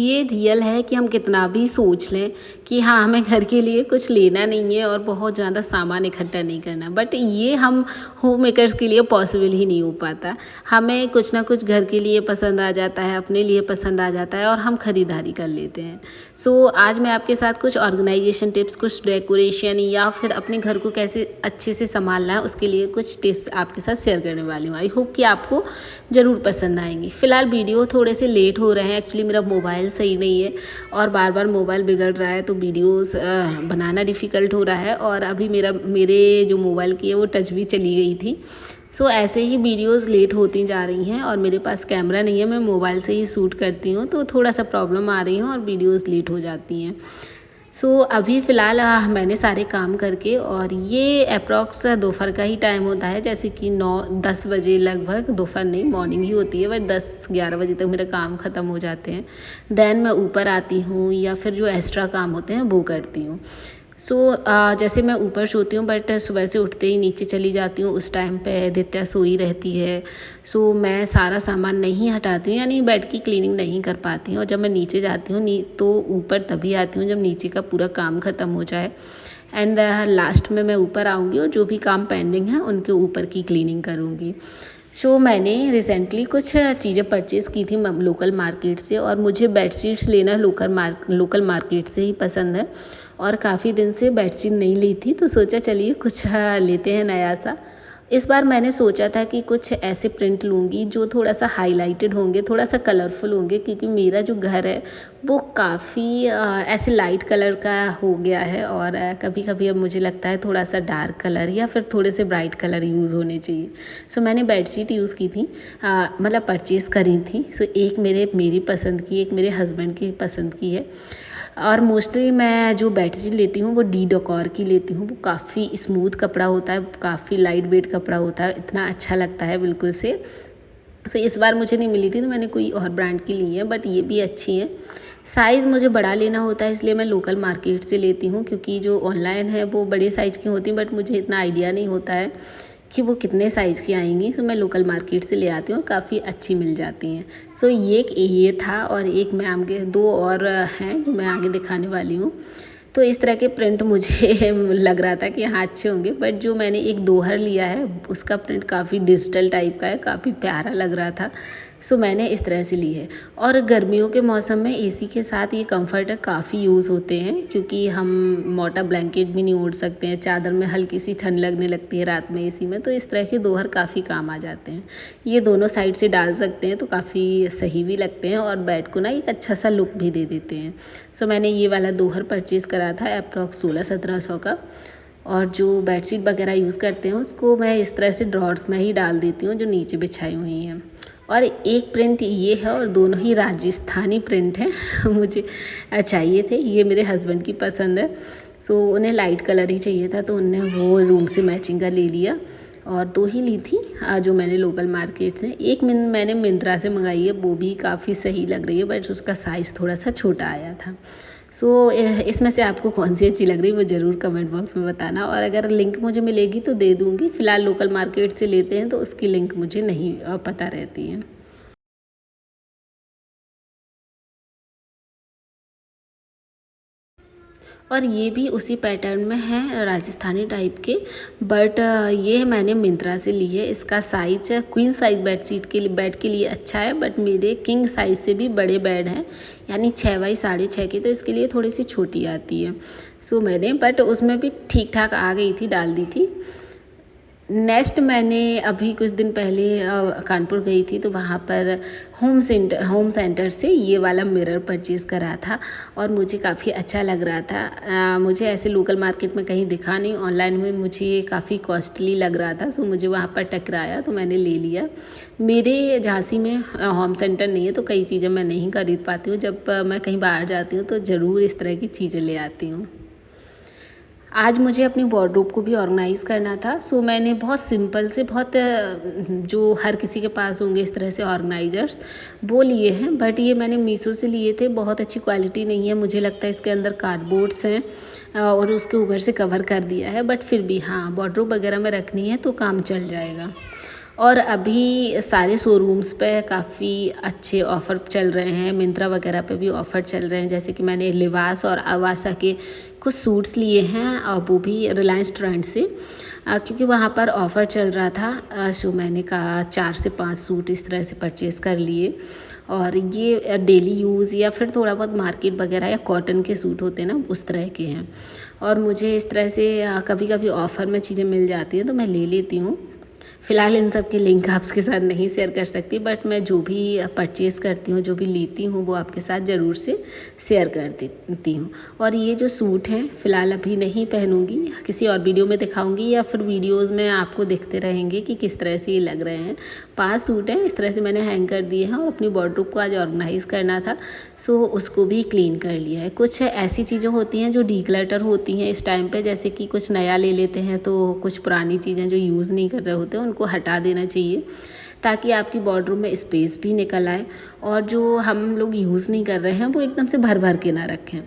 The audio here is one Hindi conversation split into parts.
ये रियल है कि हम कितना भी सोच लें कि हाँ, हमें घर के लिए कुछ लेना नहीं है और बहुत ज़्यादा सामान इकट्ठा नहीं करना, बट ये हम होम मेकर्स के लिए पॉसिबल ही नहीं हो पाता। हमें कुछ ना कुछ घर के लिए पसंद आ जाता है, अपने लिए पसंद आ जाता है और हम खरीदारी कर लेते हैं। सो आज मैं आपके साथ कुछ ऑर्गेनाइजेशन टिप्स, कुछ डेकोरेशन या फिर अपने घर को कैसे अच्छे से संभालना है उसके लिए कुछ टिप्स आपके साथ शेयर करने वाली हूँ। आई होप कि आपको ज़रूर पसंद आएंगी। फ़िलहाल वीडियो थोड़े से लेट हो रहे हैं, एक्चुअली मेरा मोबाइल सही नहीं है और बार बार मोबाइल बिगड़ रहा है, तो वीडियोस बनाना डिफ़िकल्ट हो रहा है। और अभी मेरे जो मोबाइल की है वो टच भी चली गई थी। सो ऐसे ही वीडियोस लेट होती जा रही हैं और मेरे पास कैमरा नहीं है, मैं मोबाइल से ही शूट करती हूँ, तो थोड़ा सा प्रॉब्लम आ रही है और वीडियोस लेट हो जाती हैं। सो अभी फ़िलहाल मैंने सारे काम करके, और ये अप्रॉक्स दोपहर का ही टाइम होता है, जैसे कि 9-10 बजे लगभग, दोपहर नहीं मॉर्निंग ही होती है, बट 10-11 बजे तक मेरे काम ख़त्म हो जाते हैं। देन मैं ऊपर आती हूँ या फिर जो एक्स्ट्रा काम होते हैं वो करती हूँ। सो जैसे मैं ऊपर सोती हूँ, बट सुबह से उठते ही नीचे चली जाती हूँ, उस टाइम पे आदित्य सोई रहती है। सो मैं सारा सामान नहीं हटाती हूँ, यानी बेड की क्लीनिंग नहीं कर पाती हूँ। और जब मैं नीचे जाती हूँ तो ऊपर तभी आती हूँ जब नीचे का पूरा काम ख़त्म हो जाए। एंड लास्ट में मैं ऊपर आऊँगी और जो भी काम पेंडिंग है उनके ऊपर की क्लीनिंग करूँगी। सो मैंने रिसेंटली कुछ चीज़ें परचेज़ की थी लोकल मार्केट से, और मुझे बेडशीट्स लेना लोकल मार्केट से ही पसंद है। और काफ़ी दिन से बेडशीट नहीं ली थी, तो सोचा चलिए कुछ लेते हैं नया सा। इस बार मैंने सोचा था कि कुछ ऐसे प्रिंट लूँगी जो थोड़ा सा हाईलाइटेड होंगे, थोड़ा सा कलरफुल होंगे, क्योंकि मेरा जो घर है वो काफ़ी ऐसे लाइट कलर का हो गया है। और कभी कभी अब मुझे लगता है थोड़ा सा डार्क कलर या फिर थोड़े से ब्राइट कलर यूज़ होने चाहिए। सो मैंने बेडशीट यूज़ की थी, मतलब परचेज़ करी थी। सो एक मेरी पसंद की, एक मेरे हस्बैंड की पसंद की है। और मोस्टली मैं जो बेडशीट लेती हूँ वो डी डेकोर की लेती हूँ। वो काफ़ी स्मूथ कपड़ा होता है, काफ़ी लाइट वेट कपड़ा होता है, इतना अच्छा लगता है बिल्कुल से। सो इस बार मुझे नहीं मिली थी तो मैंने कोई और ब्रांड की ली है, बट ये भी अच्छी है। साइज़ मुझे बड़ा लेना होता है, इसलिए मैं लोकल मार्केट से लेती हूँ, क्योंकि जो ऑनलाइन है वो बड़े साइज़ की होती हैं, बट मुझे इतना आइडिया नहीं होता है कि वो कितने साइज़ की आएंगी। सो मैं लोकल मार्केट से ले आती हूँ, काफ़ी अच्छी मिल जाती हैं। सो ये था, और एक मैं आगे दो और हैं जो मैं आगे दिखाने वाली हूँ। तो इस तरह के प्रिंट मुझे लग रहा था कि हाँ अच्छे होंगे, बट जो मैंने एक दोहर लिया है उसका प्रिंट काफ़ी डिजिटल टाइप का है, काफ़ी प्यारा लग रहा था। सो मैंने इस तरह से ली है। और गर्मियों के मौसम में एसी के साथ ये कंफर्टर काफ़ी यूज़ होते हैं, क्योंकि हम मोटा ब्लैंकेट भी नहीं ओढ़ सकते हैं, चादर में हल्की सी ठंड लगने लगती है रात में एसी में, तो इस तरह के दोहर काफ़ी काम आ जाते हैं। ये दोनों साइड से डाल सकते हैं तो काफ़ी सही भी लगते हैं और बेड को ना एक अच्छा सा लुक भी दे देते हैं। सो मैंने ये वाला दोहर परचेज़ करा था अप्रॉक्स 1600-1700 का। और जो बेडशीट वगैरह यूज़ करते हैं उसको मैं इस तरह से ड्रॉर्स में ही डाल देती हूँ जो नीचे बिछाई हुई हैं। और एक प्रिंट ये है, और दोनों ही राजस्थानी प्रिंट हैं मुझे चाहिए थे, ये मेरे हस्बैंड की पसंद है। सो उन्हें लाइट कलर ही चाहिए था, तो उन्हें वो रूम से मैचिंग का ले लिया। और दो ही ली थी जो मैंने लोकल मार्केट से। एक मैंने मिंत्रा से मंगाई है, वो भी काफ़ी सही लग रही है, बट उसका साइज़ थोड़ा सा छोटा आया था। सो इसमें से आपको कौन सी अच्छी लग रही है वो ज़रूर कमेंट बॉक्स में बताना, और अगर लिंक मुझे मिलेगी तो दे दूँगी। फ़िलहाल लोकल मार्केट से लेते हैं तो उसकी लिंक मुझे नहीं पता रहती है। और ये भी उसी पैटर्न में है, राजस्थानी टाइप के, बट ये मैंने मिंत्रा से ली है। इसका साइज क्वीन साइज बेड के लिए अच्छा है, बट मेरे किंग साइज से भी बड़े बेड हैं, यानी 6x6.5 की, तो इसके लिए थोड़ी सी छोटी आती है। सो मैंने, बट उसमें भी ठीक ठाक आ गई थी, डाल दी थी। नेक्स्ट मैंने अभी कुछ दिन पहले कानपुर गई थी, तो वहाँ पर होम सेंटर से ये वाला मिरर परचेज़ करा था, और मुझे काफ़ी अच्छा लग रहा था। मुझे ऐसे लोकल मार्केट में कहीं दिखा नहीं, ऑनलाइन में मुझे काफ़ी कॉस्टली लग रहा था, सो मुझे वहाँ पर टकराया तो मैंने ले लिया। मेरे झांसी में होम सेंटर नहीं है, तो कई चीज़ें मैं नहीं खरीद पाती हूँ। जब मैं कहीं बाहर जाती हूँ तो ज़रूर इस तरह की चीज़ें ले आती हूँ। आज मुझे अपनी वार्डरोब को भी ऑर्गेनाइज़ करना था, सो मैंने बहुत सिंपल से, बहुत जो हर किसी के पास होंगे इस तरह से ऑर्गेनाइज़र्स, वो लिए हैं। बट ये मैंने मीशो से लिए थे, बहुत अच्छी क्वालिटी नहीं है, मुझे लगता है इसके अंदर कार्डबोर्ड्स हैं और उसके ऊपर से कवर कर दिया है, बट फिर भी हाँ वार्डरोब वगैरह में रखनी है तो काम चल जाएगा। और अभी सारे शोरूम्स पे काफ़ी अच्छे ऑफ़र चल रहे हैं, मिंत्रा वगैरह पे भी ऑफ़र चल रहे हैं। जैसे कि मैंने लिवास और आवासा के कुछ सूट्स लिए हैं और वो भी रिलायंस ट्रेंड से, क्योंकि वहाँ पर ऑफ़र चल रहा था। सो मैंने कहा 4 से 5 सूट इस तरह से परचेज़ कर लिए। और ये डेली यूज़ या फिर थोड़ा बहुत मार्केट वगैरह या कॉटन के सूट होते हैं ना, उस तरह के हैं। और मुझे इस तरह से कभी कभी ऑफ़र में चीज़ें मिल जाती हैं तो मैं ले लेती हूँ। फ़िलहाल इन सब के लिंक आपके साथ नहीं शेयर कर सकती, बट मैं जो भी परचेज़ करती हूँ, जो भी लेती हूँ, वो आपके साथ ज़रूर से शेयर कर देती हूँ। और ये जो सूट हैं फ़िलहाल अभी नहीं पहनूँगी, किसी और वीडियो में दिखाऊँगी या फिर वीडियोज़ में आपको दिखते रहेंगे कि किस तरह से ये लग रहे हैं। 5 सूट हैं, इस तरह से मैंने हैंग कर दिए हैं और अपनी वार्डरोब को आज ऑर्गेनाइज़ करना था, सो उसको भी क्लीन कर लिया है। कुछ ऐसी चीज़ें होती हैं जो डिक्लटर होती हैं इस टाइम पे, जैसे कि कुछ नया ले लेते हैं तो कुछ पुरानी चीज़ें जो यूज़ नहीं कर रहे होते हैं उनको हटा देना चाहिए, ताकि आपकी वार्डरोब में स्पेस भी निकल आए और जो हम लोग यूज़ नहीं कर रहे हैं वो एकदम से भर भर के ना रखें।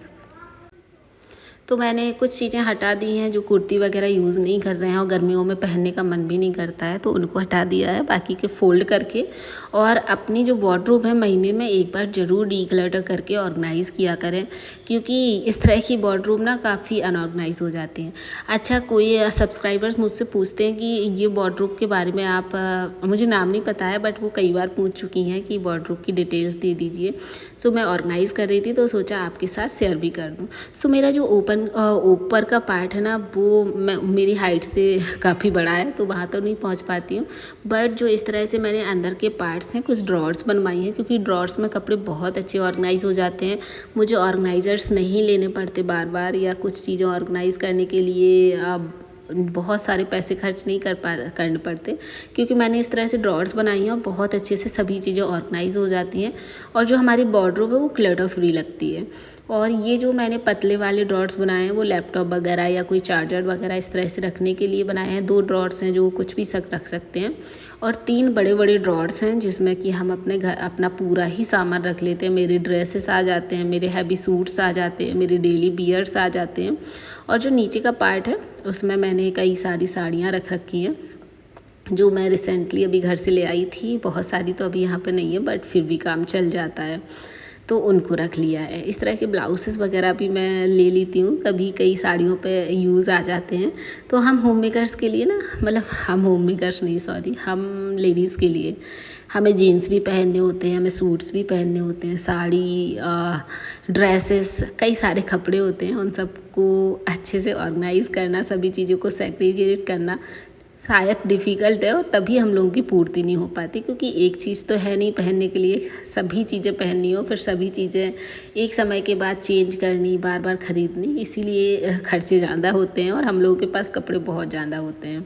तो मैंने कुछ चीज़ें हटा दी हैं जो कुर्ती वगैरह यूज़ नहीं कर रहे हैं और गर्मियों में पहनने का मन भी नहीं करता है, तो उनको हटा दिया है। बाकी के फ़ोल्ड करके और अपनी जो वार्डरोब है महीने में एक बार ज़रूर डिक्लटर करके ऑर्गेनाइज़ किया करें, क्योंकि इस तरह की वार्डरोब ना काफ़ी अनऑर्गेनाइज़ हो जाती हैं। अच्छा, कोई सब्सक्राइबर्स मुझसे पूछते हैं कि ये वार्डरोब के बारे में आप मुझे नाम नहीं पता है, बट वो कई बार पूछ चुकी हैं कि वार्डरोब की डिटेल्स दे दीजिए। सो मैं ऑर्गेनाइज़ कर रही थी तो सोचा आपके साथ शेयर भी कर दूँ। सो मेरा जो ऊपर का पार्ट है ना, वो मेरी हाइट से काफ़ी बड़ा है, तो वहाँ तो नहीं पहुँच पाती हूँ। बट जो इस तरह से मैंने अंदर के पार्ट्स हैं, कुछ ड्रॉर्स बनवाई हैं, क्योंकि ड्रॉर्स में कपड़े बहुत अच्छे ऑर्गेनाइज़ हो जाते हैं। मुझे ऑर्गेनाइज़र्स नहीं लेने पड़ते बार बार, या कुछ चीज़ें ऑर्गेनाइज़ करने के लिए बहुत सारे पैसे खर्च नहीं करने पड़ते, क्योंकि मैंने इस तरह से ड्रॉर्स बनाई हैं और बहुत अच्छे से सभी चीज़ें ऑर्गेनाइज़ हो जाती हैं और जो हमारी वार्डरोब है वो क्लटर फ्री लगती है। और ये जो मैंने पतले वाले ड्रॉर्स बनाए हैं वो लैपटॉप वगैरह या कोई चार्जर वगैरह इस तरह से रखने के लिए बनाए हैं। 2 ड्रॉर्स हैं जो कुछ भी रख सकते हैं, और 3 बड़े बड़े ड्रॉर्स हैं जिसमें कि हम अपने घर अपना पूरा ही सामान रख लेते हैं। मेरे ड्रेसेस आ जाते हैं, मेरे हैवी सूट्स आ जाते हैं, मेरे डेली वियर्स आ जाते हैं। और जो नीचे का पार्ट है उसमें मैंने कई सारी साड़ियाँ रख रखी हैं जो मैं रिसेंटली अभी घर से ले आई थी। बहुत सारी तो अभी यहाँ पे नहीं है, बट फिर भी काम चल जाता है, तो उनको रख लिया है। इस तरह के ब्लाउजेस वगैरह भी मैं ले लेती हूँ, कभी कई साड़ियों पे यूज़ आ जाते हैं। तो हम होम मेकर्स के लिए ना, मतलब हम होम मेकर्स नहीं, सॉरी, हम लेडीज़ के लिए हमें जीन्स भी पहनने होते हैं, हमें सूट्स भी पहनने होते हैं, साड़ी, ड्रेसेस, कई सारे कपड़े होते हैं। उन सबको अच्छे से ऑर्गेनाइज़ करना, सभी चीज़ों को सेग्रीगेट करना शायद डिफ़िकल्ट है, और तभी हम लोगों की पूर्ति नहीं हो पाती, क्योंकि एक चीज़ तो है नहीं पहनने के लिए, सभी चीज़ें पहननी हो, फिर सभी चीज़ें एक समय के बाद चेंज करनी, बार बार ख़रीदनी, इसीलिए खर्चे ज़्यादा होते हैं और हम लोगों के पास कपड़े बहुत ज़्यादा होते हैं।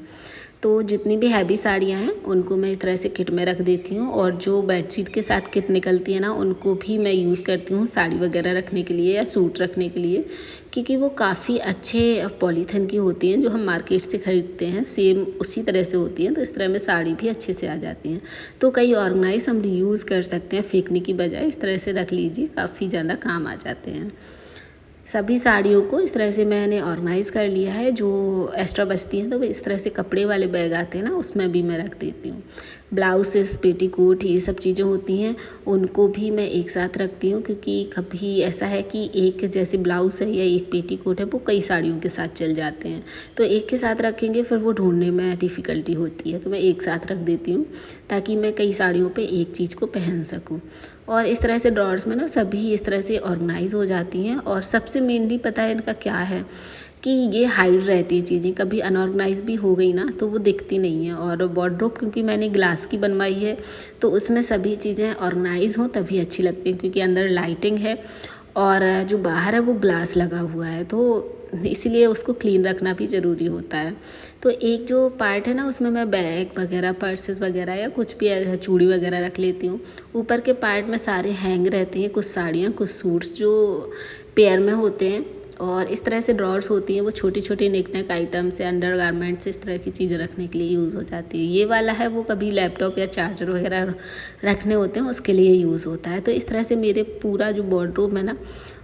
तो जितनी भी हैवी साड़ियाँ हैं उनको मैं इस तरह से किट में रख देती हूँ, और जो बेडशीट के साथ किट निकलती है ना, उनको भी मैं यूज़ करती हूँ साड़ी वगैरह रखने के लिए या सूट रखने के लिए, क्योंकि वो काफ़ी अच्छे पॉलीथिन की होती हैं जो हम मार्केट से ख़रीदते हैं, सेम उसी तरह से होती हैं। तो इस तरह में साड़ी भी अच्छे से आ जाती हैं। तो कई ऑर्गेनाइज हम यूज़ कर सकते हैं, फेंकने की बजाय इस तरह से रख लीजिए, काफ़ी ज़्यादा काम आ जाते हैं। सभी साड़ियों को इस तरह से मैंने ऑर्गेनाइज़ कर लिया है। जो एक्स्ट्रा बचती हैं तो इस तरह से कपड़े वाले बैग आते हैं ना, उसमें भी मैं रख देती हूँ। ब्लाउजेस, पेटीकोट, ये सब चीज़ें होती हैं, उनको भी मैं एक साथ रखती हूँ, क्योंकि कभी ऐसा है कि एक जैसे ब्लाउज़ है या एक पेटीकोट है वो कई साड़ियों के साथ चल जाते हैं, तो एक के साथ रखेंगे फिर वो ढूंढने में डिफ़िकल्टी होती है। तो मैं एक साथ रख देती हूँ ताकि मैं कई साड़ियों पे एक चीज़ को पहन सकूँ। और इस तरह से ड्रॉर्स में ना सभी इस तरह से ऑर्गेनाइज़ हो जाती हैं। और सबसे मेनली पता है इनका क्या है कि ये हाइड रहती है चीज़ें, कभी अनऑर्गेनाइज भी हो गई ना तो वो दिखती नहीं है। और वार्डरोब क्योंकि मैंने ग्लास की बनवाई है तो उसमें सभी चीज़ें ऑर्गेनाइज हों तभी अच्छी लगती हैं, क्योंकि अंदर लाइटिंग है और जो बाहर है वो ग्लास लगा हुआ है, तो इसीलिए उसको क्लीन रखना भी ज़रूरी होता है। तो एक जो पार्ट है ना उसमें मैं बैग वगैरह, पर्सेस वगैरह या कुछ भी चूड़ी वगैरह रख लेती हूँ। ऊपर के पार्ट में सारे हैंग रहते हैं, कुछ साड़ियाँ, कुछ सूट्स जो पेयर में होते हैं। और इस तरह से ड्रॉर्स होती हैं, वो छोटी छोटी निक आइटम्स या अंडर गारमेंट्स इस तरह की चीज़ें रखने के लिए यूज़ हो जाती है। ये वाला है वो कभी लैपटॉप या चार्जर वगैरह रखने होते हैं उसके लिए यूज़ होता है। तो इस तरह से मेरे पूरा जो वार्डरोब है ना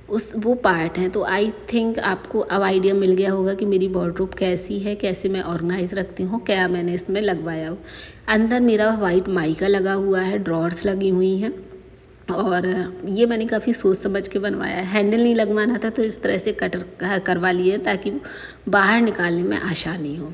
उस वो पार्ट हैं। तो आई थिंक आपको अब आइडिया मिल गया होगा कि मेरी वार्डरोब कैसी है, कैसे मैं ऑर्गेनाइज रखती हूँ, क्या मैंने इसमें लगवाया हो। अंदर मेरा वाइट माइका लगा हुआ है, ड्रॉर्स लगी हुई हैं, और ये मैंने काफ़ी सोच समझ के बनवाया है। हैंडल नहीं लगवाना था तो इस तरह से कटर करवा लिए ताकि बाहर निकालने में आसानी हो।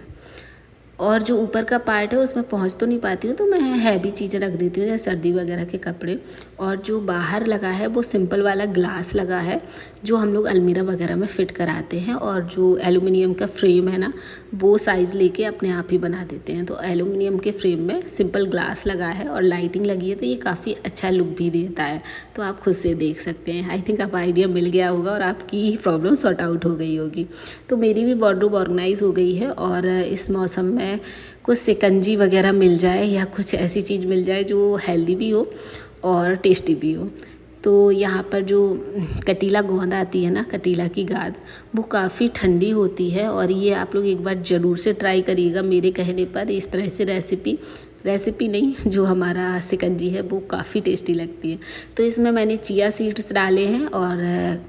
और जो ऊपर का पार्ट है उसमें पहुंच तो नहीं पाती हूँ, तो मैं हैवी चीज़ें रख देती हूँ जैसे सर्दी वगैरह के कपड़े। और जो बाहर लगा है वो सिंपल वाला ग्लास लगा है जो हम लोग अलमीरा वगैरह में फ़िट कराते हैं। और जो एलुमिनियम का फ्रेम है ना, वो साइज़ लेके अपने आप ही बना देते हैं। तो एलुमिनियम के फ्रेम में सिंपल ग्लास लगा है और लाइटिंग लगी है, तो ये काफ़ी अच्छा लुक भी देता है। तो आप खुद से देख सकते हैं। आई थिंक आप आइडिया मिल गया होगा और आपकी प्रॉब्लम सॉर्ट आउट हो गई होगी। तो मेरी भी वार्डरोब ऑर्गेनाइज हो गई है। और इस मौसम में कुछ शिकंजी वगैरह मिल जाए या कुछ ऐसी चीज़ मिल जाए जो हेल्दी भी हो और टेस्टी भी हो। तो यहाँ पर जो कटीला गोंद आती है ना, कटीला की गाद, वो काफ़ी ठंडी होती है। और ये आप लोग एक बार ज़रूर से ट्राई करिएगा मेरे कहने पर। इस तरह से रेसिपी नहीं, जो हमारा शिकंजी है वो काफ़ी टेस्टी लगती है। तो इसमें मैंने चिया सीड्स डाले हैं और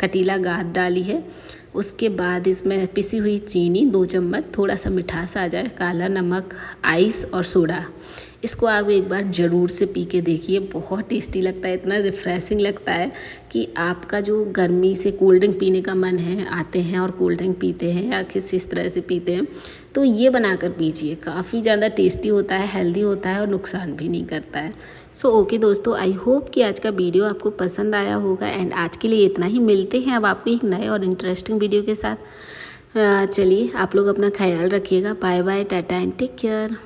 कटीला गाद डाली है। उसके बाद इसमें पिसी हुई चीनी 2 चम्मच, थोड़ा सा मिठास आ जाए, काला नमक, आइस और सोडा। इसको आप एक बार ज़रूर से पी के देखिए, बहुत टेस्टी लगता है, इतना रिफ़्रेशिंग लगता है कि आपका जो गर्मी से कोल्ड ड्रिंक पीने का मन है, आते हैं और कोल्ड ड्रिंक पीते हैं या किसी इस तरह से पीते हैं, तो ये बनाकर पीजिए। काफ़ी ज़्यादा टेस्टी होता है, हेल्दी होता है और नुकसान भी नहीं करता है। सो ओके दोस्तों, आई होप कि आज का वीडियो आपको पसंद आया होगा। एंड आज के लिए इतना ही। मिलते हैं अब आपको एक नए और इंटरेस्टिंग वीडियो के साथ। चलिए, आप लोग अपना ख्याल रखिएगा। Bye bye, tata and take care.